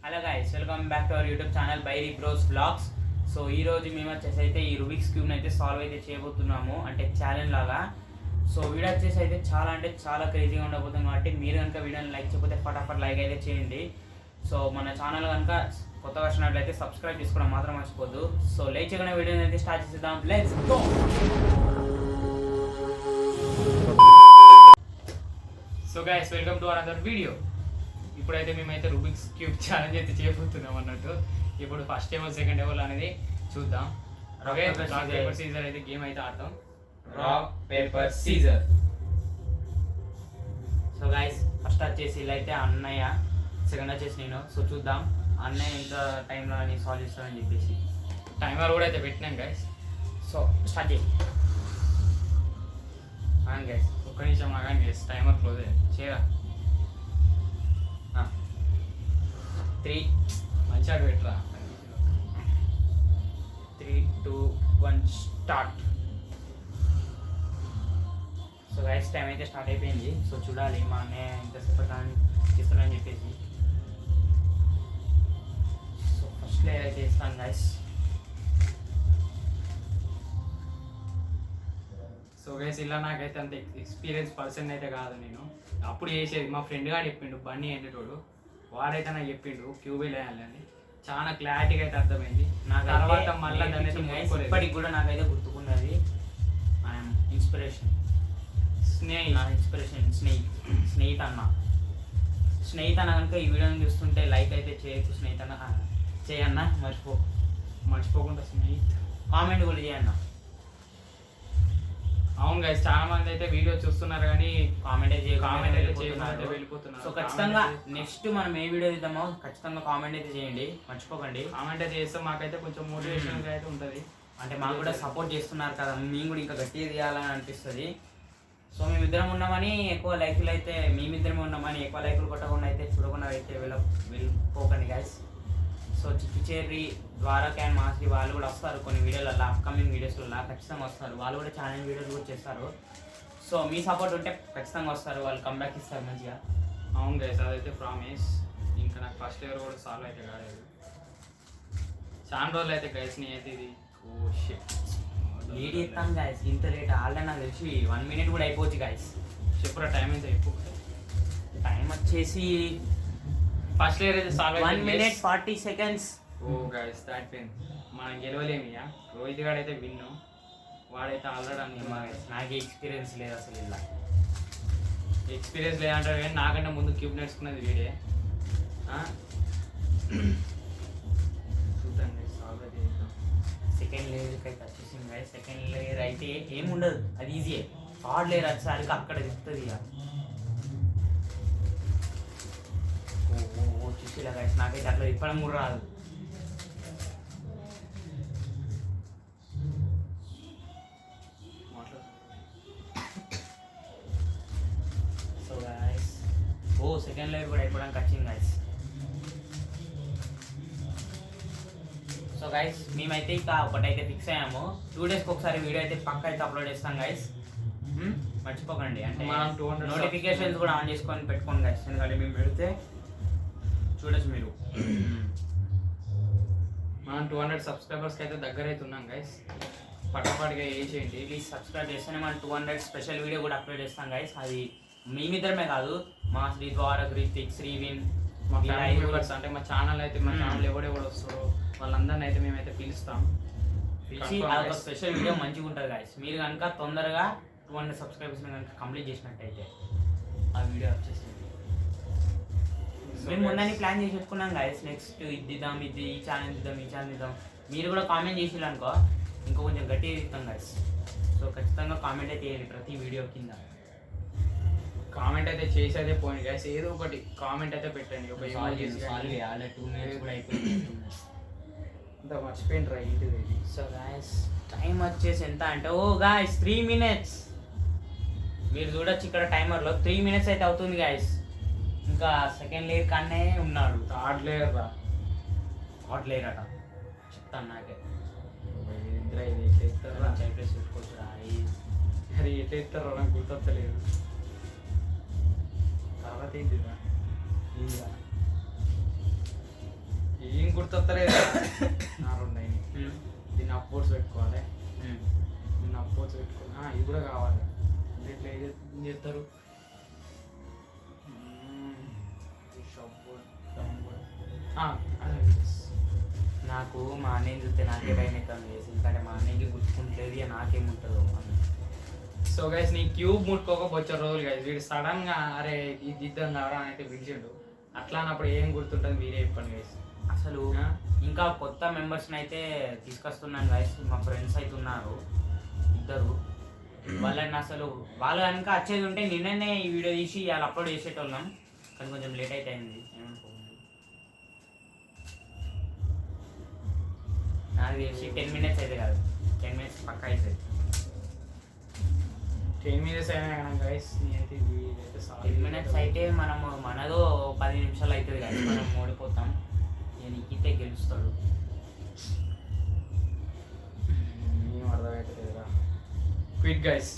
Hello guys, welcome back to our YouTube channel Bairi bros blogs. So ఈ రోజు మేము వచ్చేసి అయితే ఈ రూబిక్స్ క్యూబ్ని అయితే సాల్వ్ అయితే చేయబోతున్నాము, అంటే ఛాలెంజ్ లాగా. సో వీడియో వచ్చేసి అయితే చాలా అంటే చాలా క్రేజీగా ఉండబోతుంది కాబట్టి మీరు కనుక వీడియోని లైక్ చేయకపోతే ఫటాఫట్ లైక్ అయితే చేయండి. సో మన ఛానల్ కనుక కొత్తగా వచ్చినట్లయితే సబ్స్క్రైబ్ చేసుకోవడం మాత్రం మర్చిపోద్దు. సో లైక్ చేయకుండా వీడియోని అయితే స్టార్ట్ చేద్దాం. Let's go. So guys, welcome to another video. ఇప్పుడైతే మేమైతే రూబిక్స్ క్యూబ్ ఛాలెంజ్ అయితే చేయబోతున్నాం అన్నట్టు. ఇప్పుడు ఫస్ట్ టేబుల్ సెకండ్ టేబుల్ అనేది చూద్దాం. రాక్ పేపర్ సీజర్ అయితే గేమ్ అయితే ఆడతాం. Rock paper scissor. So guys, first వచ్చేసి ఇలా అయితే అన్నయ్య, సెకండ్ వచ్చేసి నేను. సో చూద్దాం అన్నయ్య ఇంత టైంలో నేను సాల్వ్ చేస్తానని చెప్పేసి టైమర్ కూడా అయితే పెట్టినాం గైస్. సో స్టార్ట్ చేయి గైస్. ఒక్క నిమిషం ఆగాను గైస్, టైమర్ క్లోజ్ చేయరా. 3 మంచిగా పెట్టరా. 3, 2, 1 స్టార్ట్. సో గైస్, టైం అయితే స్టార్ట్ అయిపోయింది. సో చూడాలి మా అన్నయ్య ఎంతసేపు చేస్తానని చెప్పేసి. సో ఫస్ట్ లేయర్ అయితే ఇస్తాను గైస్. సో గైస్, ఇలా నాకైతే అంత ఎక్స్పీరియన్స్ పర్సన్ అయితే కాదు. నేను అప్పుడు చేసేది మా ఫ్రెండ్ గారు చెప్పిండు, బన్నీ ఏంటోడు వాడైతే నాకు చెప్పిండు క్యూబే వేయాలని. చాలా క్లారిటీగా అయితే అర్థమైంది నాకు. తర్వాత మళ్ళీ ఇప్పటికి కూడా నాకైతే గుర్తుకున్నది. ఐఎమ్ ఇన్స్పిరేషన్ స్నేహిత్ అన్న కనుక ఈ వీడియోని చూస్తుంటే లైక్ అయితే చేయొచ్చు. చేయన్న మర్చిపోకుండా కామెంట్ కూడా చేయన్న. అవును గైస్, చాలా మంది అయితే వీడియో చూస్తున్నారు కానీ కామెంట్ అయితే వెళ్ళిపోతున్నారు. సో ఖచ్చితంగా నెక్స్ట్ మనం ఏ వీడియో తీద్దామో ఖచ్చితంగా కామెంట్ అయితే చేయండి, మర్చిపోకండి. కామెంట్ అయితే చేస్తే మాకైతే కొంచెం మోటివేషన్గా అయితే ఉంటుంది. అంటే మాకు కూడా సపోర్ట్ చేస్తున్నారు కదా, మేము కూడా ఇంకా గట్టిగా తీయాలని అనిపిస్తుంది. సో మేమిద్దరం ఉన్నామని ఎక్కువ లైకులు అయితే, మేమిద్దరమే ఉన్నామని ఎక్కువ లైకులు కొట్టకుండా అయితే చూడకుండా అయితే వెళ్ళిపోకండి గైస్. సో చిక్కిచేరి ద్వారకా అండ్ మాస్రి వాళ్ళు కూడా వస్తారు కొన్ని వీడియోలలో, అప్కమింగ్ వీడియోస్లలో ఖచ్చితంగా వస్తారు. వాళ్ళు కూడా ఛానల్ వీడియోస్ కూడా చేస్తారు. సో మీ సపోర్ట్ ఉంటే ఖచ్చితంగా వస్తారు, వాళ్ళు కంబ్యాక్ ఇస్తారు మంచిగా. అవును గైస్, అదైతే ప్రామిస్. ఇంకా నాకు ఫస్ట్ ఇయర్ కూడా సాల్వ్ అయితే కాలేదు. చాలా రోజులు అయితే గైస్ నీ అయితే ఇది లేట్ ఇస్తాను గైస్. ఇంత లేట్ ఆల్రెడీ నాకు తెలిసి 1 minute కూడా అయిపోవచ్చు గైస్. చెప్పురా టైం అయితే అయిపోతుంది. టైం వచ్చేసి ఫస్ట్ లేయర్ అయితే solve 1 minute 40 seconds. Oh guys, దాట్ పెన్ మనం గెలవలేమియా. రోహిత్ గారు అయితే విన్ను, వాడైతే ఆల్రెడీ అన్ని. నాకు ఎక్స్పీరియన్స్ లేదు అసలు. ఇలా ఎక్స్పీరియన్స్ లేదంటారు కానీ నాకంటే ముందు క్యూబ్ నేర్చుకున్నది వీడే. చూద్దాం సాల్వ్ అయితే చేద్దాం. సెకండ్ లేయర్కి అయితే వచ్చేసింది గైస్. సెకండ్ లేయర్ అయితే ఏముండదు, అది ఈజీయే. థర్డ్ లేయర్ వచ్చేసరికి అక్కడ చెప్తుంది ఇక. చూసిలా గైస్, నాకైతే అట్లా ఇప్పడం కూడా రాదు. సో గైస్, సెకండ్ లేయర్ కూడా అయిపోవడానికి వచ్చింది గైస్. సో గైస్, మేమైతే ఇక ఒకటైతే ఫిక్స్ అయ్యాము. 2 daysకి ఒకసారి వీడియో అయితే పక్క అయితే అప్లోడ్ చేస్తాం గైస్, మర్చిపోకండి. అంటే నోటిఫికేషన్స్ కూడా ఆన్ చేసుకొని పెట్టుకోండి గైస్, ఎందుకంటే మేము పెడితే చూడొచ్చు మీరు. మనం 200 సబ్స్క్రైబర్స్కి అయితే దగ్గర అయితే ఉన్నాం గైస్. పట్టపాటిగా ఏ చేయండి ప్లీజ్. సబ్స్క్రైబ్ చేస్తేనే మనం 200 స్పెషల్ వీడియో కూడా అప్లోడ్ చేస్తాం గైస్. అది మేమిద్దరమే కాదు, మా శ్రీ ద్వారక్, రితిక్, శ్రీవిన్, మా వ్యూవర్స్, అంటే మా ఛానల్ అయితే మా ఛానల్ ఎవడెవడు వస్తారో వాళ్ళందరినీ అయితే మేమైతే పిలుస్తాం. పిలిచి అదొక స్పెషల్ వీడియో మంచిగా ఉంటుంది గైస్. మీరు కనుక తొందరగా 200 సబ్స్క్రైబర్స్ కనుక కంప్లీట్ చేసినట్టయితే ఆ వీడియో వచ్చేసింది. మేము ముందని ప్లాన్ చేసి పెట్టుకున్నాం గైస్. నెక్స్ట్ ఇది ఇద్దాం, ఈ ఛానల్ ఇద్దాం. మీరు కూడా కామెంట్ చేసిర్రు అనుకో ఇంకా కొంచెం గట్టిగా ఇస్తాం గైస్. సో ఖచ్చితంగా కామెంట్ అయితే చేయండి ప్రతి వీడియో కింద. కామెంట్ అయితే చేసేదే పోయింది గైస్, ఏదో ఒకటి కామెంట్ అయితే పెట్టండి. ఒక 2 minutes కూడా అయిపోయింది. అంత మర్చిపోయింది రైట్. సో గైస్, టైం వచ్చేసి ఎంత అంటే గైస్ 3 minutes. మీరు చూడొచ్చు ఇక్కడ టైమర్లో 3 minutes అయితే అవుతుంది గైస్. ఇంకా సెకండ్ లేయర్ కానే ఉన్నాడు. థర్డ్ లేయర్ అట చెప్తాను. నాకే ఇది ఎట్లా ఇస్తారా చెప్పేసి పెట్టుకోవచ్చు. అది ఎట్లా ఇస్తారో నాకు గుర్తొస్తలేదు. తర్వాత ఏంటిరా గుర్తొస్తలేదు నా 2 అయినాయి. దీన్ని అప్పోర్ట్స్ పెట్టుకోవాలి. దీన్ని అప్పోర్ట్స్ పెట్టుకోవాలి. ఇది కూడా కావాలి. ఇట్లా ఏం చేస్తారు? నాకు మా అన్నయ్య చూస్తే నాకే భయం అవుతుంది వేసి, ఎందుకంటే మా అన్నయ్యకి గుర్తుకుంటలేదు, నాకేముంటుందో అని. సో గైస్ నీ క్యూబ్ ముట్టుకోకపోచ్చే రోజులు గైస్ వీడు సడన్ గా అరే ఇది ఇద్దాం దారా అని అయితే పిలిచిండు. అట్లా అన్నప్పుడు ఏం గుర్తుంటుంది మీరే చెప్పండి గైస్. అసలు ఇంకా కొత్త మెంబర్స్ని అయితే తీసుకొస్తున్నాను గైస్. మా ఫ్రెండ్స్ అయితే ఉన్నారు 2. వాళ్ళని అసలు వాళ్ళు కనుక వచ్చేది ఉంటే నిన్ననే ఈ వీడియో తీసి వాళ్ళు అప్లోడ్ చేసేటోళ్ళం, కానీ కొంచెం లేట్ అయితే అయింది. నాకు తెలిసి 10 minutes అయితే కాదు, 10 minutes పక్కా అవుతుంది. 10 minutes అయినా కానీ గైస్ నేనైతే 10 minutes అయితే మనదో 10 నిమిషాలు అవుతుంది కానీ మనం ఓడిపోతాం. నేను ఇక్కితే గెలుస్తాడు. ఏం అర్థమవుతుందిరా. Quit guys.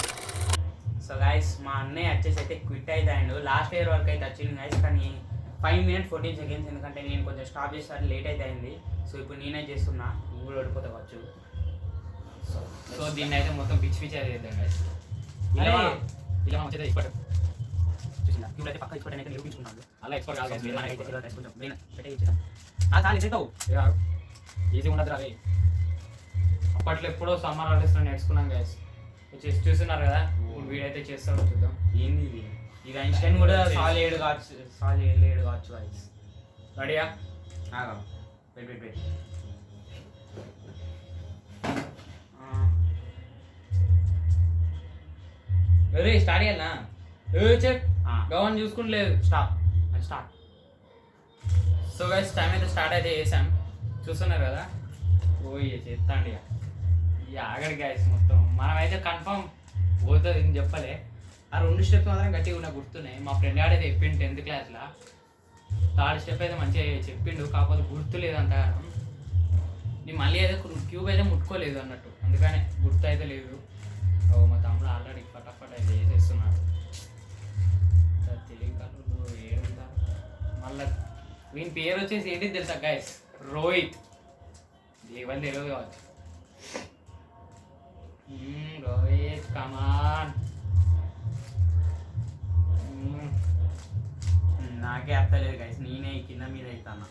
సో గైస్ మా అన్నయ్య వచ్చేసి అయితే క్విట్ అవుతాయండు. లాస్ట్ ఇయర్ వరకు అయితే వచ్చింది గైస్, కానీ 5 minutes 14 seconds, ఎందుకంటే నేను కొంచెం స్టాప్ చేసేసరికి లేట్ అయితే అయింది. సో ఇప్పుడు నేనే చేస్తున్నా, నేను కూడా ఓడిపోతా కావచ్చు. సో దీన్ని అయితే మొత్తం పిచ్చి పిచ్చి చేద్దాం గైస్. ఇలా మనం వచ్చేది ఎక్స్పర్ట్ చూసిందా క్యూబ్ అయితే పక్క ఎక్స్పర్ట్ అయితే నిరూపించుకున్నాను. అలా ఎక్స్పర్ట్ కాదు కొంచెం పెట్టే ఇచ్చేద్దాం. చాలు ఇచ్చేస్తావు ఈజీ ఉండదు అవి. అప్పట్లో ఎప్పుడో సమ్మర్ హాలిడేస్లో నేర్చుకున్నాం గైస్. చేసి చూస్తున్నారు కదా, ఇప్పుడు వీడైతే చేస్తామో చూద్దాం. ఏంది ఇది? ఇది ఐన్స్టైన్ కూడా సాల్ 7 కావచ్చు గైస్. రెడీయా? వెయిట్ అరే స్టార్ట్ చేయాలనా? చెక్ గవర్న్ చూసుకుంటలేదు. స్టాప్. సో గైస్ టైం అయితే స్టార్ట్ అయితే చేసాం, చూస్తున్నారు కదా. చేస్తాండి ఇక ఆగడి గైస్. మొత్తం మనమైతే కన్ఫర్మ్ పోతుంది అని చెప్పలే. ఆ 2 స్టెప్స్ మాత్రం గట్టిగా నాకు గుర్తున్నాయి. మా ఫ్రెండ్ ఆడైతే చెప్పిండు 10th క్లాస్లో. 3rd స్టెప్ అయితే మంచిగా చెప్పిండు, కాకపోతే గుర్తులేదు అంతగానం. నేను మళ్ళీ అయితే క్యూబ్ అయితే ముట్టుకోలేదు అన్నట్టు, అందుకనే గుర్తు అయితే లేదు. మా తమ్ముడు ఆల్రెడీ ఫటాఫట్ అయితే చేసేస్తున్నాడు. తెలియకలు ఏడుందా మళ్ళీ. వీని పేరు వచ్చేసి ఏంటి తెలుసా గైస్? రోహిత్. ఏమని తెలియదు కావచ్చు. రోహిత్ కమాన్. నాకే అర్థలేదు గైస్, నేనే కింద మీద అవుతాను.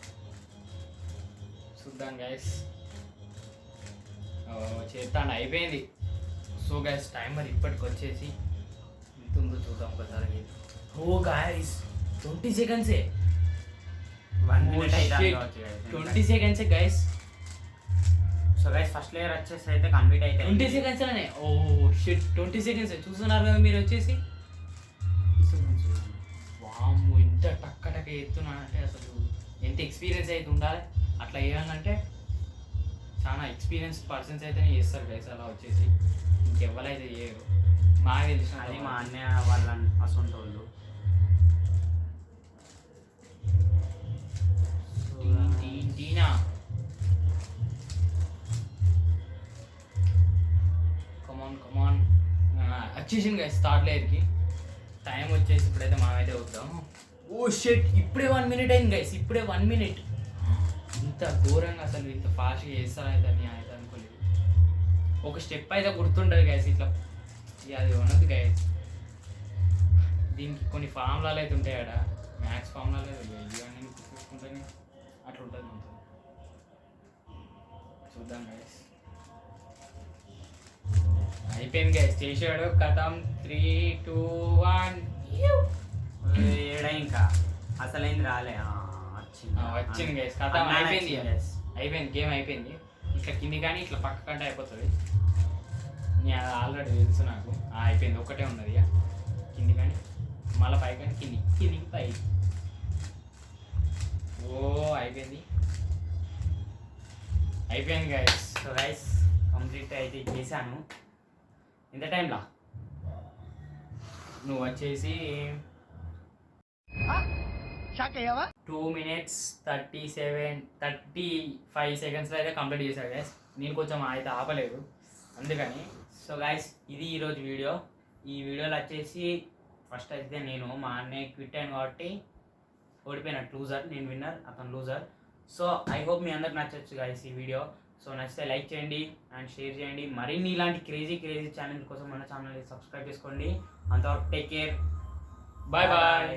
చూద్దాం గైస్. చేస్తాను అయిపోయింది. సో గైస్ టైమర్ ఇప్పటికి వచ్చేసి ఎంత ఉందో చూద్దాం ఒకసారి. ఓ గైస్ 20 seconds, 1 minute అయితే 20 seconds guys. So guys first layer వచ్చేసి అయితే కంప్లీట్ అయితే 20 seconds లోనే. ఓ షిట్ 20 seconds చూస్తున్నారు కదా మీరు వచ్చేసి. వామ్మో ఇంత టక్క ఎత్తున్నానంటే అసలు ఎంత ఎక్స్పీరియన్స్ అయితే ఉండాలి. అట్లా చేయాలంటే చాలా ఎక్స్పీరియన్స్ పర్సన్స్ అయితేనే చేస్తారు గైస్. అలా వచ్చేసి ఇంకెవ్వరైతే చేయరు. మాకు తెలిసిన అది మా అన్నయ్య వాళ్ళ అసొంటి వాళ్ళు. కమాన్ వచ్చేసింది గైస్ థర్డ్ లేయర్కి. టైం వచ్చేసి ఇప్పుడైతే మనమైతే వద్దాము. ఓ షిట్ ఇప్పుడే 1 minute అయింది గైస్. ఇప్పుడే 1 minute. ఇంత ఘోరంగా అసలు ఇంత ఫాస్ట్గా చేస్తారైతే అని అయితే అనుకోలేదు. ఒక స్టెప్ అయితే గుర్తుంటుంది గైస్ ఇట్లా. అది ఉన్నది గైస్. దీనికి కొన్ని ఫార్ములాలు అయితే ఉంటాయి అక్కడ, మ్యాథ్స్ ఫార్ములాలు ఇవన్నీ చూసుకుంటే అట్లా ఉంటుంది మొత్తం. చూద్దాం గైస్. అయిపోయింది గైస్, చేసాడు. కథం 3, 2, 1 ఏడా ఇంకా అసలైంది రాలే. వచ్చింది గైస్. కథం అయిపోయింది. అయిపోయింది గేమ్ అయిపోయింది. ఇట్లా కింది కానీ ఇట్లా పక్క కంటే అయిపోతుంది. నేను అది ఆల్రెడీ తెలుసు నాకు. అయిపోయింది, ఒక్కటే ఉన్నది ఇక కింది కానీ మళ్ళీ పై కానీ కిందికి పై. ఓ అయిపోయింది గైస్. సో గైస్ కంప్లీట్ అయితే చేశాను. ఇంత టైంలో నువ్వు వచ్చేసి 2 minutes 35 secondsలో అయితే కంప్లీట్ చేశాను గైస్. నేను కొంచెం అయితే ఆపలేదు అందుకని. సో గైస్ ఇది ఈరోజు వీడియో. ఈ వీడియోలో వచ్చేసి ఫస్ట్ అయితే నేను మా అన్నయ్య క్విట్ అయ్యాను కాబట్టి ఓడిపోయినట్టు, లూజర్. నేను విన్నర్, అతను లూజర్. సో ఐ హోప్ మీ అందరికి నచ్చచ్చు గైస్ ఈ వీడియో. సో నచ్చితే లైక్ చేయండి అండ్ షేర్ చేయండి. మరిన్ని ఇలాంటి క్రేజీ ఛానల్ కోసం మన ఛానల్ని సబ్స్క్రైబ్ చేసుకోండి. అంతవరకు టేక్ కేర్, బాయ్ బాయ్.